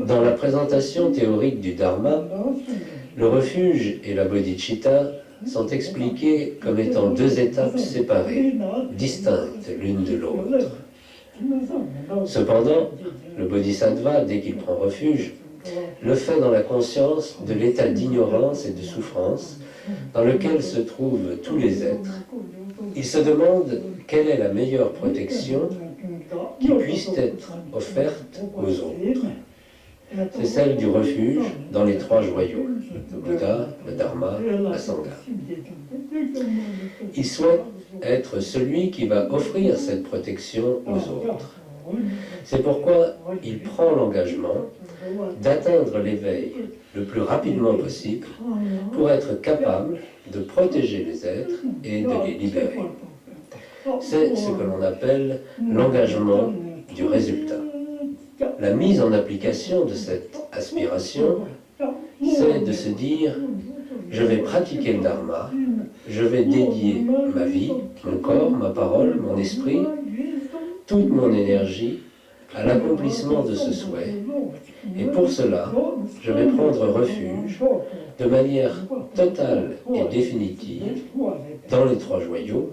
Dans la présentation théorique du Dharma, le refuge et la bodhicitta sont expliqués comme étant deux étapes séparées, distinctes l'une de l'autre. Cependant, le bodhisattva, dès qu'il prend refuge, le fait dans la conscience de l'état d'ignorance et de souffrance dans lequel se trouvent tous les êtres. Il se demande quelle est la meilleure protection qui puisse être offerte aux autres. C'est celle du refuge dans les trois joyaux, le Bouddha, le Dharma, la Sangha. Il souhaite être celui qui va offrir cette protection aux autres. C'est pourquoi il prend l'engagement d'atteindre l'éveil le plus rapidement possible pour être capable de protéger les êtres et de les libérer. C'est ce que l'on appelle l'engagement du résultat. La mise en application de cette aspiration, c'est de se dire « je vais pratiquer le Dharma, je vais dédier ma vie, mon corps, ma parole, mon esprit, toute mon énergie à l'accomplissement de ce souhait. Et pour cela, je vais prendre refuge de manière totale et définitive dans les trois joyaux,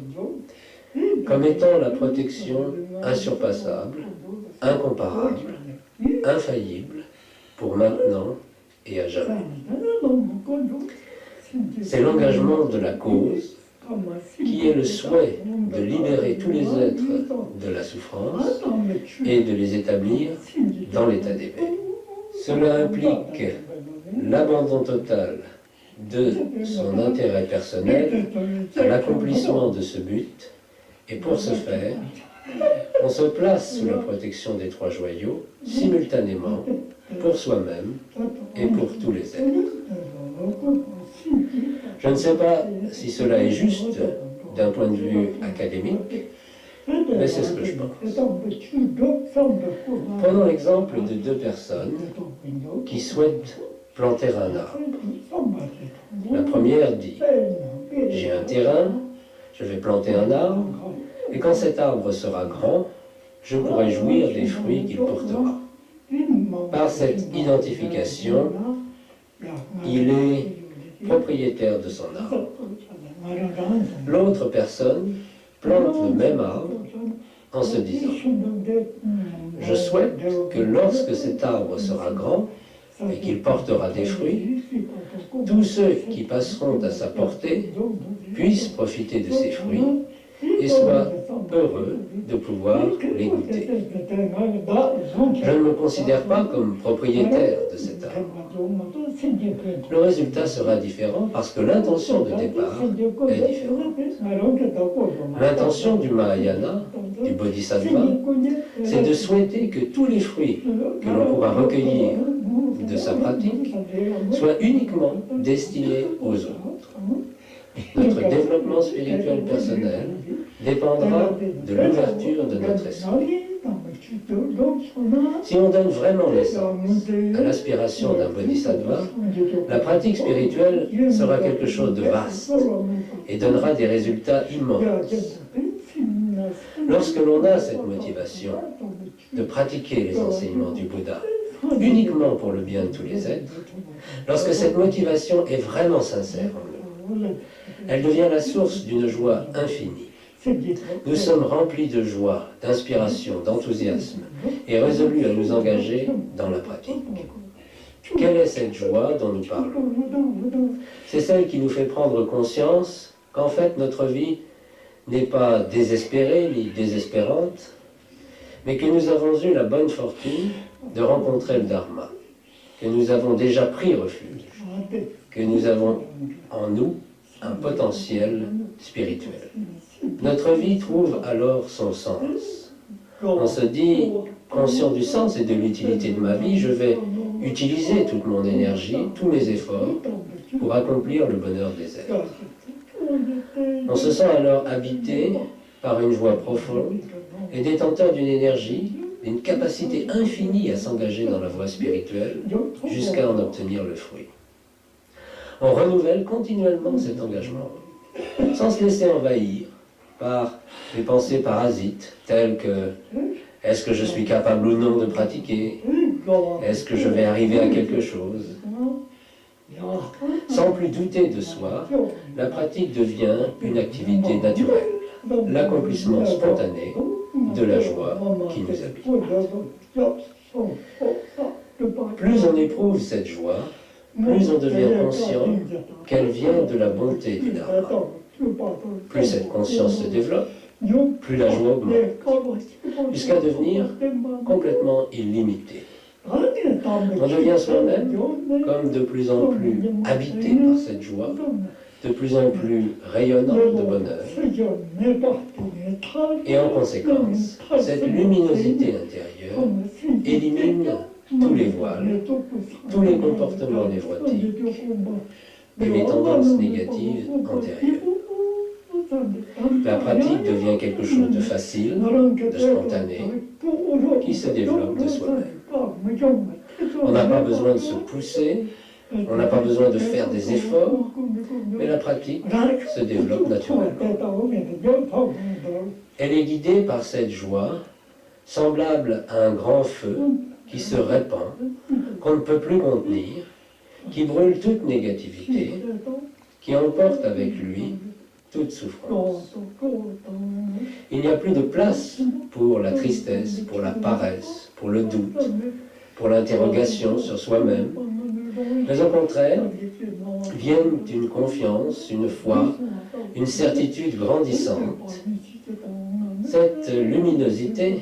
comme étant la protection insurpassable, incomparable, infaillible, pour maintenant et à jamais. » C'est l'engagement de la cause qui est le souhait de libérer tous les êtres de la souffrance et de les établir dans l'état d'éveil. Cela implique l'abandon total de son intérêt personnel à l'accomplissement de ce but, et pour ce faire, on se place sous la protection des trois joyaux simultanément pour soi-même et pour tous les êtres. Je ne sais pas si cela est juste d'un point de vue académique, mais c'est ce que je pense. Prenons l'exemple de deux personnes qui souhaitent planter un arbre. La première dit « J'ai un terrain, je vais planter un arbre, et quand cet arbre sera grand, je pourrai jouir des fruits qu'il portera. » Par cette identification, il est propriétaire de son arbre. L'autre personne plante le même arbre en se disant « Je souhaite que lorsque cet arbre sera grand et qu'il portera des fruits, tous ceux qui passeront à sa portée puissent profiter de ces fruits et soient heureux de pouvoir les goûter. Je ne me considère pas comme propriétaire de cet arbre. Le résultat sera différent parce que l'intention de départ est différente. L'intention du Mahayana, du Bodhisattva, c'est de souhaiter que tous les fruits que l'on pourra recueillir de sa pratique soient uniquement destinés aux autres. Notre développement spirituel personnel dépendra de l'ouverture de notre esprit. Si on donne vraiment naissance à l'aspiration d'un bodhisattva, la pratique spirituelle sera quelque chose de vaste et donnera des résultats immenses. Lorsque l'on a cette motivation de pratiquer les enseignements du Bouddha uniquement pour le bien de tous les êtres, lorsque cette motivation est vraiment sincère en nous, elle devient la source d'une joie infinie. Nous sommes remplis de joie, d'inspiration, d'enthousiasme et résolus à nous engager dans la pratique. Quelle est cette joie dont nous parlons? C'est celle qui nous fait prendre conscience qu'en fait notre vie n'est pas désespérée ni désespérante, mais que nous avons eu la bonne fortune de rencontrer le Dharma, que nous avons déjà pris refuge, que nous avons en nous un potentiel spirituel. Notre vie trouve alors son sens. On se dit, conscient du sens et de l'utilité de ma vie, je vais utiliser toute mon énergie, tous mes efforts pour accomplir le bonheur des êtres. On se sent alors habité par une joie profonde et détenteur d'une énergie, d'une capacité infinie à s'engager dans la voie spirituelle jusqu'à en obtenir le fruit. On renouvelle continuellement cet engagement, sans se laisser envahir par des pensées parasites, telles que est-ce que je suis capable ou non de pratiquer? Est-ce que je vais arriver à quelque chose? Sans plus douter de soi, la pratique devient une activité naturelle, l'accomplissement spontané de la joie qui nous habite. Plus on éprouve cette joie, plus on devient conscient qu'elle vient de la bonté du Dharma. Plus cette conscience se développe, plus la joie augmente, jusqu'à devenir complètement illimitée. On devient soi-même comme de plus en plus habité par cette joie, de plus en plus rayonnant de bonheur. Et en conséquence, cette luminosité intérieure élimine tous les voiles, tous les comportements névrotiques et les tendances négatives antérieures. La pratique devient quelque chose de facile, de spontané, qui se développe de soi-même. On n'a pas besoin de se pousser, on n'a pas besoin de faire des efforts, mais la pratique se développe naturellement. Elle est guidée par cette joie, semblable à un grand feu qui se répand, qu'on ne peut plus contenir, qui brûle toute négativité, qui emporte avec lui toute souffrance. Il n'y a plus de place pour la tristesse, pour la paresse, pour le doute, pour l'interrogation sur soi-même, mais au contraire, viennent une confiance, une foi, une certitude grandissante. Cette luminosité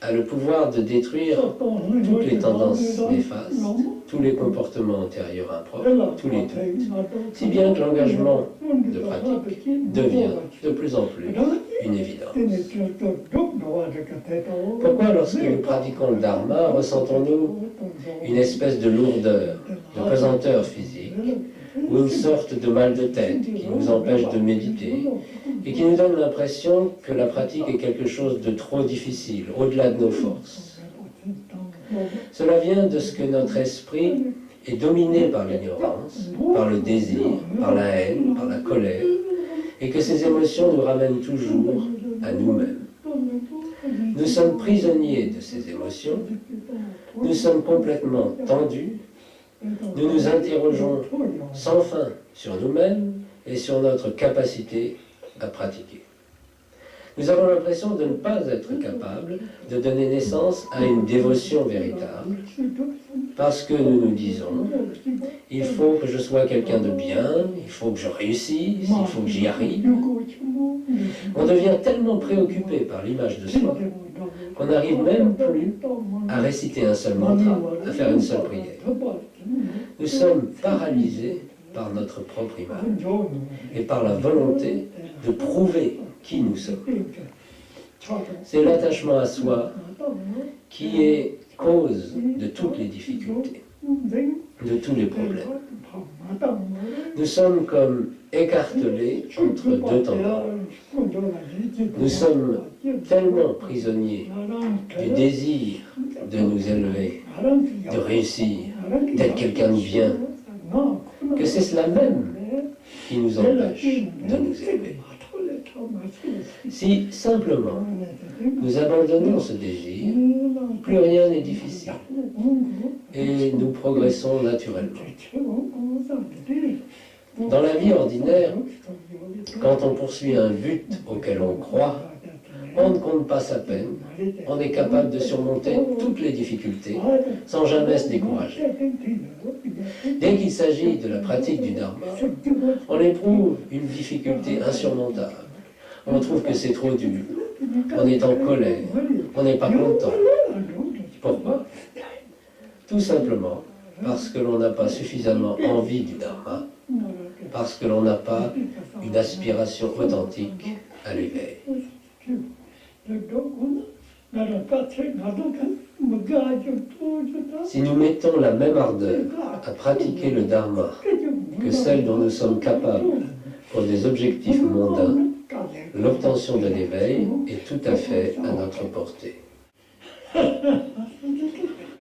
a le pouvoir de détruire toutes les tendances néfastes, tous les comportements antérieurs impropres, tous les doutes, si bien que l'engagement de pratique devient de plus en plus une évidence. Pourquoi, lorsque nous pratiquons le Dharma, ressentons-nous une espèce de lourdeur, de pesanteur physique, ou une sorte de mal de tête qui nous empêche de méditer et qui nous donne l'impression que la pratique est quelque chose de trop difficile, au-delà de nos forces? Cela vient de ce que notre esprit est dominé par l'ignorance, par le désir, par la haine, par la colère, et que ces émotions nous ramènent toujours à nous-mêmes. Nous sommes prisonniers de ces émotions, nous sommes complètement tendus, nous nous interrogeons sans fin sur nous-mêmes et sur notre capacité à pratiquer. Nous avons l'impression de ne pas être capables de donner naissance à une dévotion véritable, parce que nous nous disons, il faut que je sois quelqu'un de bien, il faut que je réussisse, il faut que j'y arrive. On devient tellement préoccupé par l'image de soi qu'on n'arrive même plus à réciter un seul mantra, à faire une seule prière. Nous sommes paralysés par notre propre image et par la volonté de prouver qui nous sommes. C'est l'attachement à soi qui est cause de toutes les difficultés, de tous les problèmes. Nous sommes comme écartelés entre deux tendances. Nous sommes tellement prisonniers du désir de nous élever, de réussir, d'être quelqu'un de bien, que c'est cela même qui nous empêche de nous élever. Si simplement nous abandonnons ce désir, plus rien n'est difficile et nous progressons naturellement. Dans la vie ordinaire, quand on poursuit un but auquel on croit, on ne compte pas sa peine, on est capable de surmonter toutes les difficultés sans jamais se décourager. Dès qu'il s'agit de la pratique du Dharma, on éprouve une difficulté insurmontable. On trouve que c'est trop dur, on est en colère, on n'est pas content. Pourquoi? Tout simplement parce que l'on n'a pas suffisamment envie du Dharma, parce que l'on n'a pas une aspiration authentique à l'éveil. Si nous mettons la même ardeur à pratiquer le Dharma que celle dont nous sommes capables pour des objectifs mondains, l'obtention de l'éveil est tout à fait à notre portée.